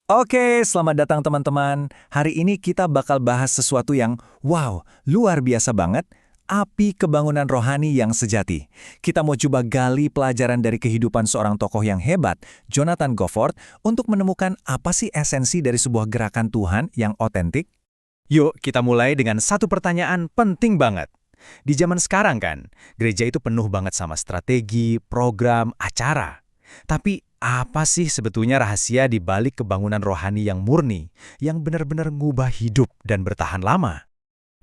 Oke, selamat datang teman-teman. Hari ini kita bakal bahas sesuatu yang wow, luar biasa banget. Api kebangunan rohani yang sejati. Kita mau coba gali pelajaran dari kehidupan seorang tokoh yang hebat, Jonathan Gofford, untuk menemukan apa sih esensi dari sebuah gerakan Tuhan yang otentik. Yuk, kita mulai dengan satu pertanyaan penting banget. Di zaman sekarang kan, gereja itu penuh banget sama strategi, program, acara. Tapi apa sih sebetulnya rahasia di balik kebangunan rohani yang murni, yang benar-benar ngubah hidup dan bertahan lama?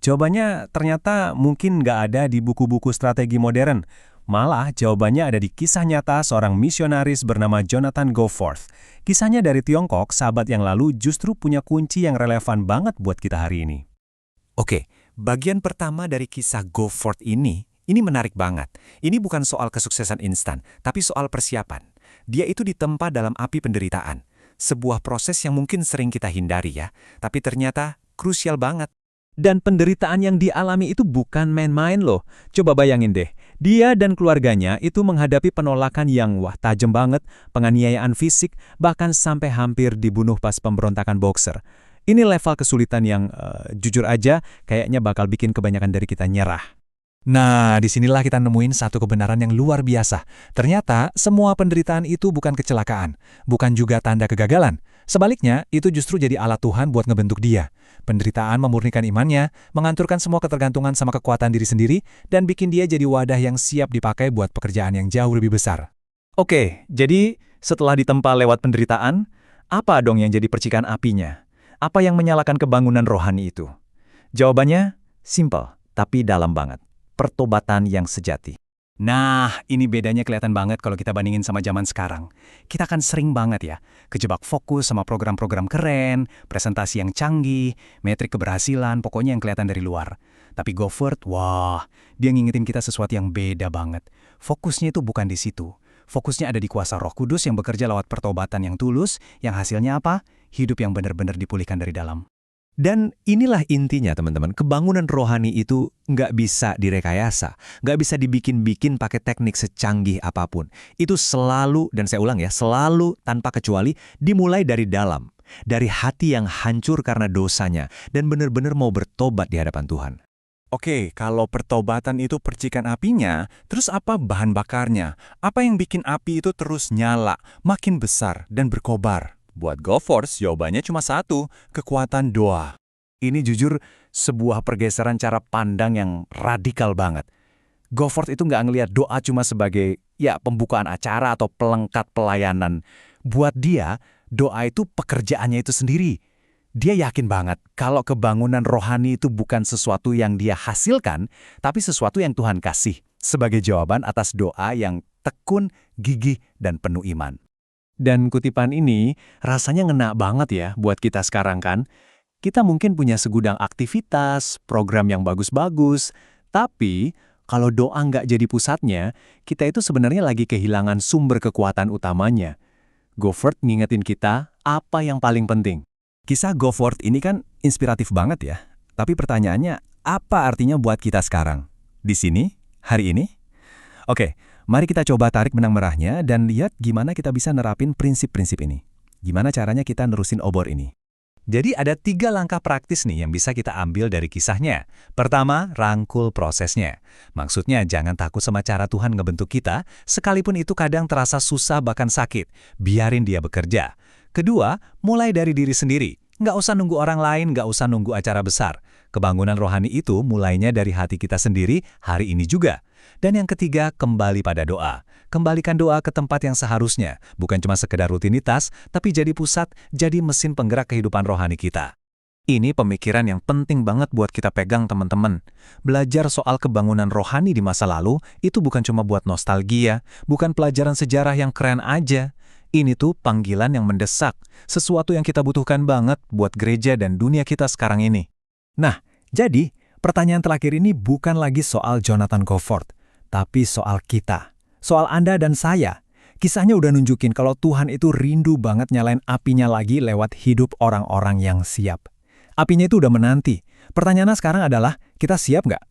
Jawabannya ternyata mungkin nggak ada di buku-buku strategi modern. Malah jawabannya ada di kisah nyata seorang misionaris bernama Jonathan Goforth. Kisahnya dari Tiongkok, sahabat yang lalu justru punya kunci yang relevan banget buat kita hari ini. Oke, bagian pertama dari kisah Gofford ini menarik banget. Ini bukan soal kesuksesan instan, tapi soal persiapan. Dia itu ditempa dalam api penderitaan. Sebuah proses yang mungkin sering kita hindari ya, tapi ternyata krusial banget. Dan penderitaan yang dialami itu bukan main-main loh. Coba bayangin deh, dia dan keluarganya itu menghadapi penolakan yang tajam banget, penganiayaan fisik, bahkan sampai hampir dibunuh pas pemberontakan Boxer. Ini level kesulitan yang jujur aja kayaknya bakal bikin kebanyakan dari kita nyerah. Nah, disinilah kita nemuin satu kebenaran yang luar biasa. Ternyata, semua penderitaan itu bukan kecelakaan, bukan juga tanda kegagalan. Sebaliknya, itu justru jadi alat Tuhan buat ngebentuk dia. Penderitaan memurnikan imannya, menganturkan semua ketergantungan sama kekuatan diri sendiri, dan bikin dia jadi wadah yang siap dipakai buat pekerjaan yang jauh lebih besar. Oke, jadi setelah ditempa lewat penderitaan, apa dong yang jadi percikan apinya? Apa yang menyalakan kebangunan rohani itu? Jawabannya, simple, tapi dalam banget. Pertobatan yang sejati. Nah, ini bedanya kelihatan banget kalau kita bandingin sama zaman sekarang. Kita kan sering banget ya, kejebak fokus sama program-program keren, presentasi yang canggih, metrik keberhasilan, pokoknya yang kelihatan dari luar. Tapi Gofford, wah, dia ngingetin kita sesuatu yang beda banget. Fokusnya itu bukan di situ. Fokusnya ada di kuasa Roh Kudus yang bekerja lewat pertobatan yang tulus, yang hasilnya apa? Hidup yang benar-benar dipulihkan dari dalam. Dan inilah intinya teman-teman, kebangunan rohani itu nggak bisa direkayasa, nggak bisa dibikin-bikin pakai teknik secanggih apapun. Itu selalu, dan saya ulang ya, selalu tanpa kecuali dimulai dari dalam. Dari hati yang hancur karena dosanya, dan benar-benar mau bertobat di hadapan Tuhan. Oke, kalau pertobatan itu percikan apinya, terus apa bahan bakarnya? Apa yang bikin api itu terus nyala, makin besar, dan berkobar? Buat Goforth, jawabannya cuma satu, kekuatan doa. Ini jujur sebuah pergeseran cara pandang yang radikal banget. Goforth itu nggak ngelihat doa cuma sebagai pembukaan acara atau pelengkap pelayanan. Buat dia, doa itu pekerjaannya itu sendiri. Dia yakin banget kalau kebangunan rohani itu bukan sesuatu yang dia hasilkan, tapi sesuatu yang Tuhan kasih sebagai jawaban atas doa yang tekun, gigih, dan penuh iman. Dan kutipan ini rasanya ngena banget ya buat kita sekarang kan. Kita mungkin punya segudang aktivitas, program yang bagus-bagus, tapi kalau doa nggak jadi pusatnya, kita itu sebenarnya lagi kehilangan sumber kekuatan utamanya. Gofford ngingetin kita apa yang paling penting. Kisah Gofford ini kan inspiratif banget ya. Tapi pertanyaannya, apa artinya buat kita sekarang? Di sini? Hari ini? Oke, mari kita coba tarik benang merahnya dan lihat gimana kita bisa nerapin prinsip-prinsip ini. Gimana caranya kita nerusin obor ini. Jadi ada 3 langkah praktis nih yang bisa kita ambil dari kisahnya. Pertama, rangkul prosesnya. Maksudnya jangan takut sama cara Tuhan ngebentuk kita, sekalipun itu kadang terasa susah bahkan sakit. Biarin dia bekerja. Kedua, mulai dari diri sendiri. Nggak usah nunggu orang lain, nggak usah nunggu acara besar. Kebangunan rohani itu mulainya dari hati kita sendiri hari ini juga. Dan yang ketiga, kembali pada doa. Kembalikan doa ke tempat yang seharusnya, bukan cuma sekedar rutinitas, tapi jadi pusat, jadi mesin penggerak kehidupan rohani kita. Ini pemikiran yang penting banget buat kita pegang teman-teman. Belajar soal kebangunan rohani di masa lalu, itu bukan cuma buat nostalgia, bukan pelajaran sejarah yang keren aja. Ini tuh panggilan yang mendesak, sesuatu yang kita butuhkan banget buat gereja dan dunia kita sekarang ini. Nah, jadi pertanyaan terakhir ini bukan lagi soal Jonathan Gofford, tapi soal kita. Soal Anda dan saya. Kisahnya udah nunjukin kalau Tuhan itu rindu banget nyalain apinya lagi lewat hidup orang-orang yang siap. Apinya itu udah menanti. Pertanyaannya sekarang adalah, kita siap nggak?